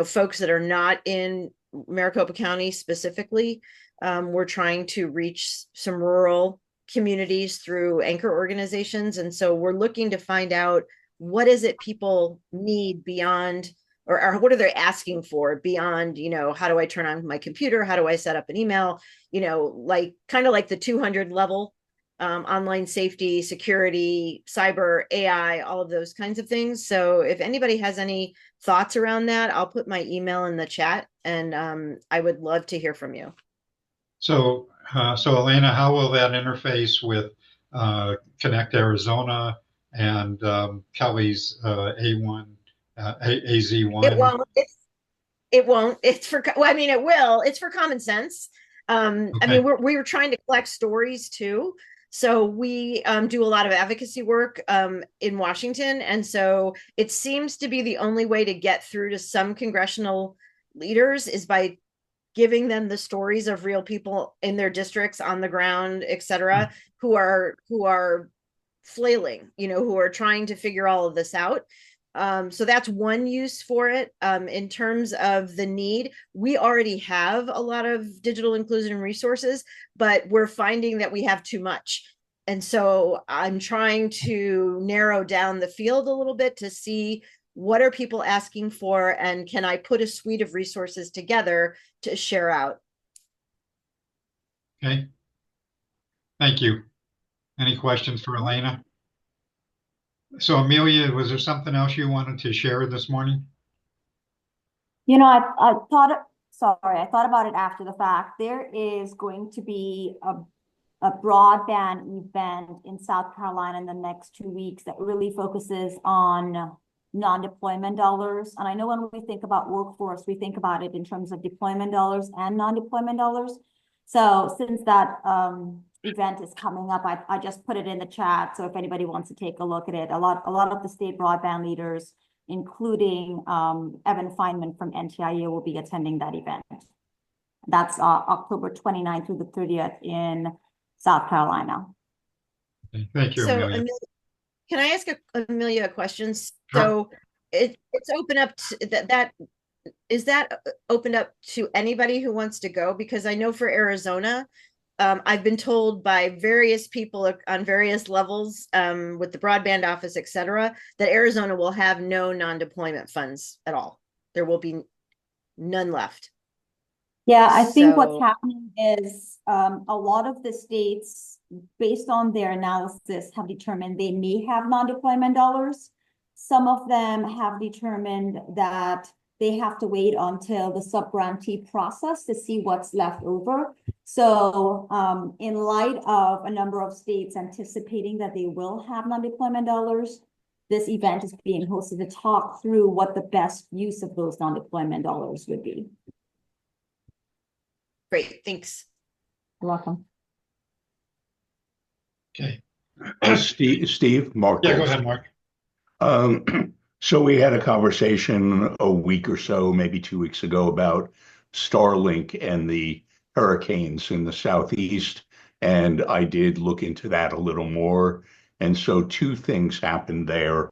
folks that are not in Maricopa County specifically, we're trying to reach some rural communities through anchor organizations. And so we're looking to find out what is it people need beyond, or what are they asking for beyond, how do I turn on my computer? How do I set up an email? Like kind of like the 200 level, online safety, security, cyber, AI, all of those kinds of things. So if anybody has any thoughts around that, I'll put my email in the chat, and I would love to hear from you. So, Elena, how will that interface with Connect Arizona and Kelly's A1, AZ1? It won't. It won't. It's for. Well, I mean, it will. It's for common sense. I mean, we were trying to collect stories too. So we do a lot of advocacy work in Washington, and so it seems to be the only way to get through to some congressional leaders is by giving them the stories of real people in their districts on the ground, et cetera, who are flailing, who are trying to figure all of this out. So that's one use for it. In terms of the need, we already have a lot of digital inclusion resources, but we're finding that we have too much. And so I'm trying to narrow down the field a little bit to see what are people asking for, and can I put a suite of resources together to share out? Okay. Thank you. Any questions for Elena? So Amelia, was there something else you wanted to share this morning? I thought about it after the fact. There is going to be a broadband event in South Carolina in the next 2 weeks that really focuses on non-deployment dollars. And I know when we think about workforce, we think about it in terms of deployment dollars and non-deployment dollars. So since that event is coming up, I just put it in the chat. So if anybody wants to take a look at it, a lot of the state broadband leaders, including Evan Feynman from NTIA, will be attending that event. That's October 29th through the 30th in South Carolina. Okay. Thank you, So, Amelia. Can I ask Amelia a question? Sure. So it's open up to is that opened up to anybody who wants to go? Because I know for Arizona, I've been told by various people on various levels with the broadband office, et cetera, that Arizona will have no non-deployment funds at all. There will be none left. Yeah, I think what's happening is a lot of the states, based on their analysis, have determined they may have non-deployment dollars. Some of them have determined that they have to wait until the sub-grantee process to see what's left over. So in light of a number of states anticipating that they will have non-deployment dollars, this event is being hosted to talk through what the best use of those non-deployment dollars would be. Great, thanks. You're welcome. Okay. Steve, Mark. Yeah, go ahead, Mark. So we had a conversation a week or so, maybe 2 weeks ago, about Starlink and the hurricanes in the Southeast. And I did look into that a little more. And so two things happened there.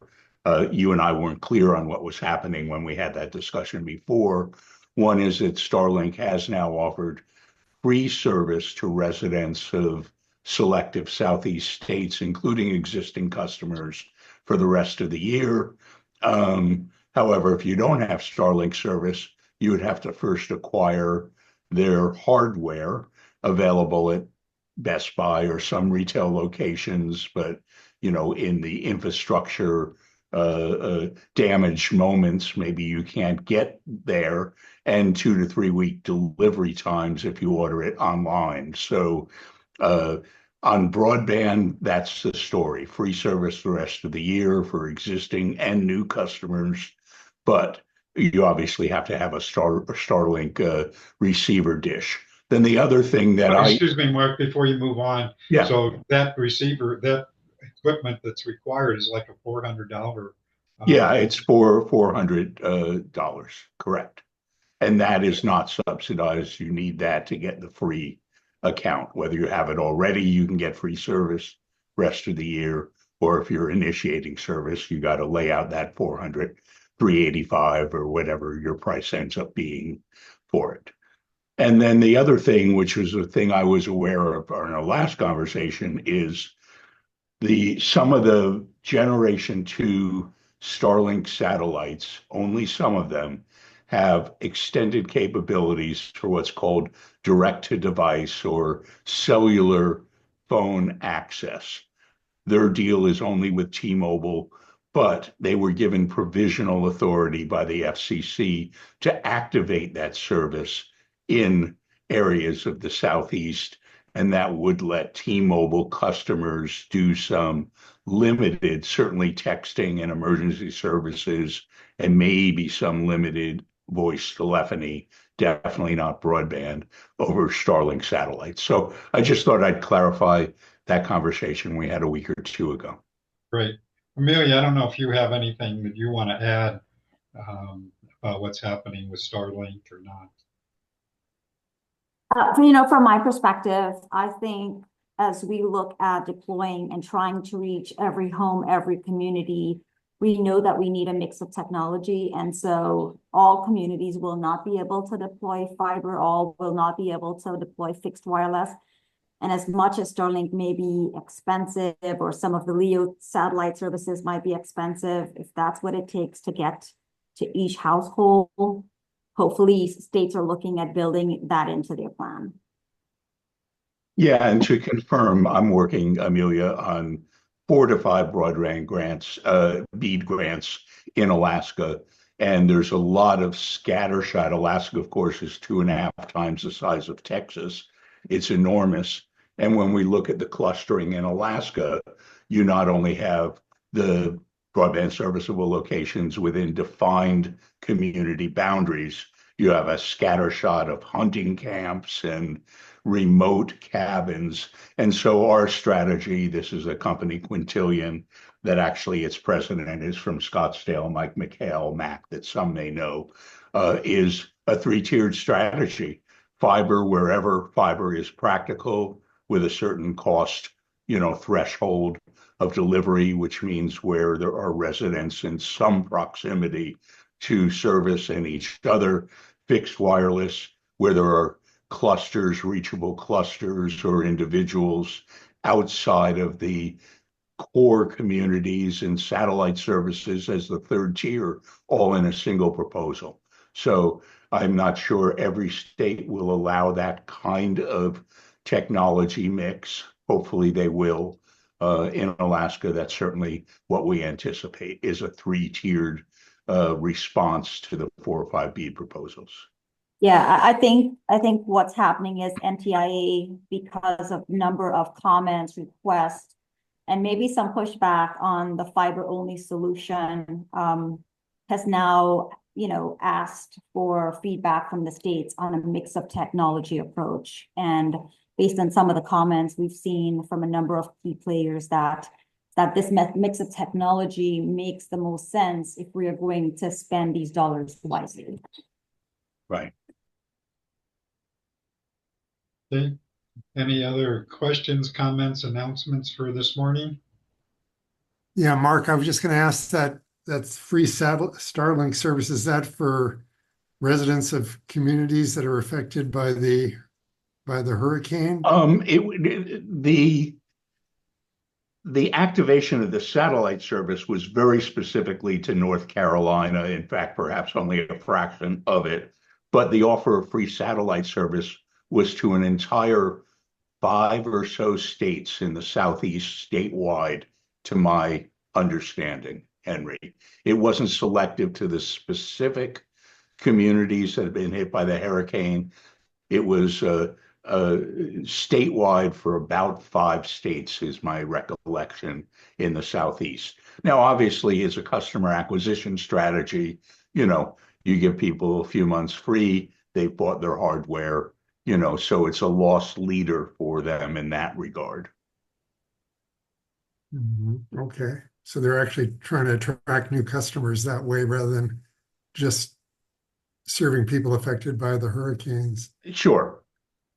You and I weren't clear on what was happening when we had that discussion before. One is that Starlink has now offered free service to residents of selective Southeast states, including existing customers, for the rest of the year. However, if you don't have Starlink service, you would have to first acquire their hardware available at Best Buy or some retail locations, but in the infrastructure damaged moments, maybe you can't get there, and 2 to 3 week delivery times if you order it online. So on broadband, that's the story. Free service the rest of the year for existing and new customers, but you obviously have to have a Starlink receiver dish. Then the other thing that excuse me, Mark, before you move on. Yeah. So that receiver, that equipment that's required is like a $400 Yeah, it's for $400, correct. And that is not subsidized. You need that to get the free account. Whether you have it already, you can get free service rest of the year. Or if you're initiating service, you got to lay out that 400, 385 or whatever your price ends up being for it. And then the other thing, which was a thing I was aware of in our last conversation, is some of the generation 2 Starlink satellites, only some of them have extended capabilities for what's called direct to device or cellular phone access. Their deal is only with T-Mobile, but they were given provisional authority by the FCC to activate that service in areas of the Southeast, and that would let T-Mobile customers do some limited, certainly texting and emergency services, and maybe some limited voice telephony, definitely not broadband, over Starlink satellites. So I just thought I'd clarify that conversation we had a week or two ago. Great. Amelia, I don't know if you have anything that you want to add about what's happening with Starlink or not. From my perspective, I think as we look at deploying and trying to reach every home, every community, we know that we need a mix of technology. And so all communities will not be able to deploy fiber, all will not be able to deploy fixed wireless. And as much as Starlink may be expensive, or some of the LEO satellite services might be expensive, if that's what it takes to get to each household, hopefully states are looking at building that into their plan. Yeah, and to confirm, I'm working, Amelia, on 4 to 5 broadband grants, BEAD grants in Alaska. And there's a lot of scattershot. Alaska, of course, is 2.5 times the size of Texas. It's enormous. And when we look at the clustering in Alaska, you not only have the broadband serviceable locations within defined community boundaries, you have a scattershot of hunting camps and remote cabins. And so our strategy, this is a company, Quintillion, that actually its president is from Scottsdale, Mike McHale, Mac, that some may know, is a 3-tiered strategy. Fiber wherever fiber is practical, with a certain cost, threshold of delivery, which means where there are residents in some proximity to service and each other, fixed wireless, where there are clusters, reachable clusters or individuals outside of the core communities, and satellite services as the 3rd tier, all in a single proposal. So I'm not sure every state will allow that kind of technology mix. Hopefully they will. In Alaska, that's certainly what we anticipate, is a 3-tiered response to the 4 or 5 BEAD proposals. Yeah, I think what's happening is NTIA, because of number of comments, requests, and maybe some pushback on the fiber only solution, has now, asked for feedback from the states on a mix of technology approach. And based on some of the comments we've seen from a number of key players, that this mix of technology makes the most sense if we are going to spend these dollars wisely. Right. Okay. Any other questions, comments, announcements for this morning? Yeah, Mark, I was just going to ask that's free Starlink service. Is that for residents of communities that are affected by the hurricane? The activation of the satellite service was very specifically to North Carolina. In fact, perhaps only a fraction of it. But the offer of free satellite service was to an entire 5 or so states in the Southeast statewide, to my understanding, Henry. It wasn't selective to the specific communities that have been hit by the hurricane. It was statewide for about 5 states, is my recollection, in the Southeast. Now, obviously, as a customer acquisition strategy, you give people a few months free, they've bought their hardware, so it's a loss leader for them in that regard. Okay. So they're actually trying to attract new customers that way rather than just serving people affected by the hurricanes. Sure.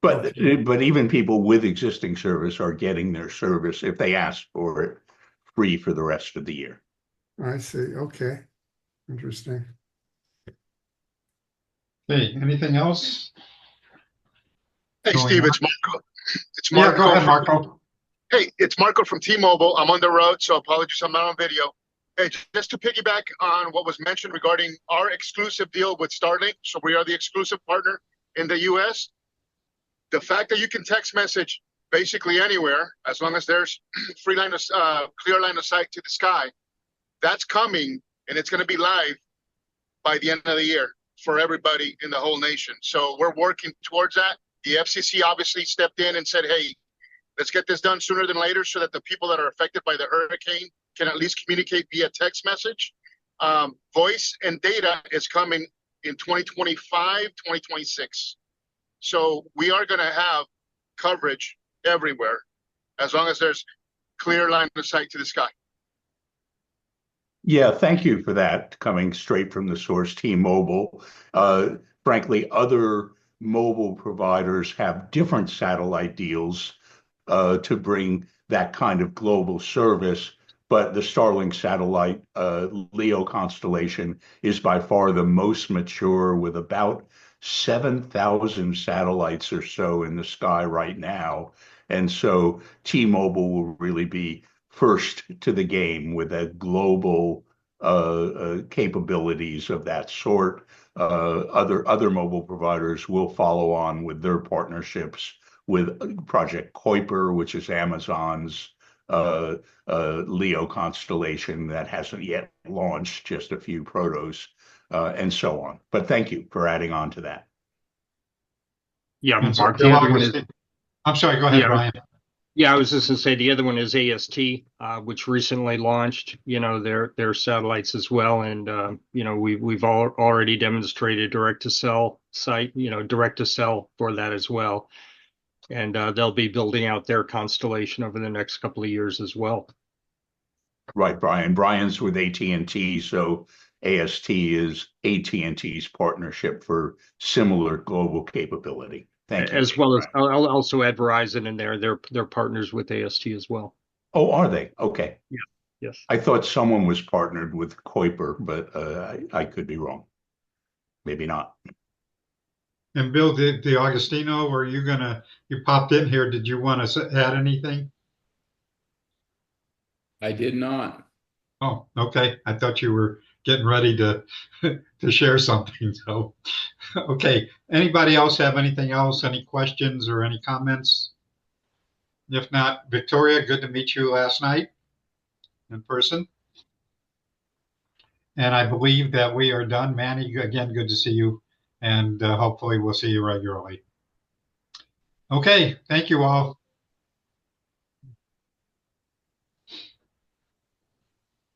But Okay. but even people with existing service are getting their service if they ask for it free for the rest of the year. I see. Okay. Interesting. Hey, anything else? Hey, Going Steve, on? it's Marco. It's Yeah, Marco. go ahead, Marco. Hey, it's Marco from T-Mobile. I'm on the road, so apologies I'm not on video. Hey, just to piggyback on what was mentioned regarding our exclusive deal with Starlink, so we are the exclusive partner in the U.S. The fact that you can text message basically anywhere, as long as there's clear line of sight to the sky, that's coming, and it's going to be live by the end of the year for everybody in the whole nation. So we're working towards that. The FCC obviously stepped in and said, hey, let's get this done sooner than later so that the people that are affected by the hurricane can at least communicate via text message. Voice and data is coming in 2025, 2026. So we are going to have coverage everywhere as long as there's clear line of sight to the sky. Yeah, thank you for that, coming straight from the source, T-Mobile. Frankly, other mobile providers have different satellite deals to bring that kind of global service, but the Starlink satellite LEO constellation is by far the most mature, with about 7,000 satellites or so in the sky right now. And so T-Mobile will really be first to the game with a global capabilities of that sort. Other mobile providers will follow on with their partnerships with Project Kuiper, which is Amazon's LEO constellation that hasn't yet launched, just a few protos, and so on. But thank you for adding on to that. Yeah, And so Mark, Bill the other one is, Augustine. I'm sorry, go ahead, yeah, Brian. yeah, I was just gonna say the other one is AST, which recently launched, their satellites as well. And, we've already demonstrated direct to cell site, direct to cell for that as well. And they'll be building out their constellation over the next couple of years as well. Right, Brian. Brian's with AT&T, so AST is AT&T's partnership for similar global capability. Thank you. As well as I'll also add Verizon in there. They're partners with AST as well. Oh, are they? Okay. Yeah. Yes. I thought someone was partnered with Kuiper, but I could be wrong. Maybe not. And Bill Augustino, you popped in here. Did you want to add anything? I did not. Oh, okay. I thought you were getting ready to to share something. So, okay. Anybody else have anything else? Any questions or any comments? If not, Victoria, good to meet you last night in person. And I believe that we are done. Manny, again, good to see you. And hopefully we'll see you regularly. Okay. Thank you all.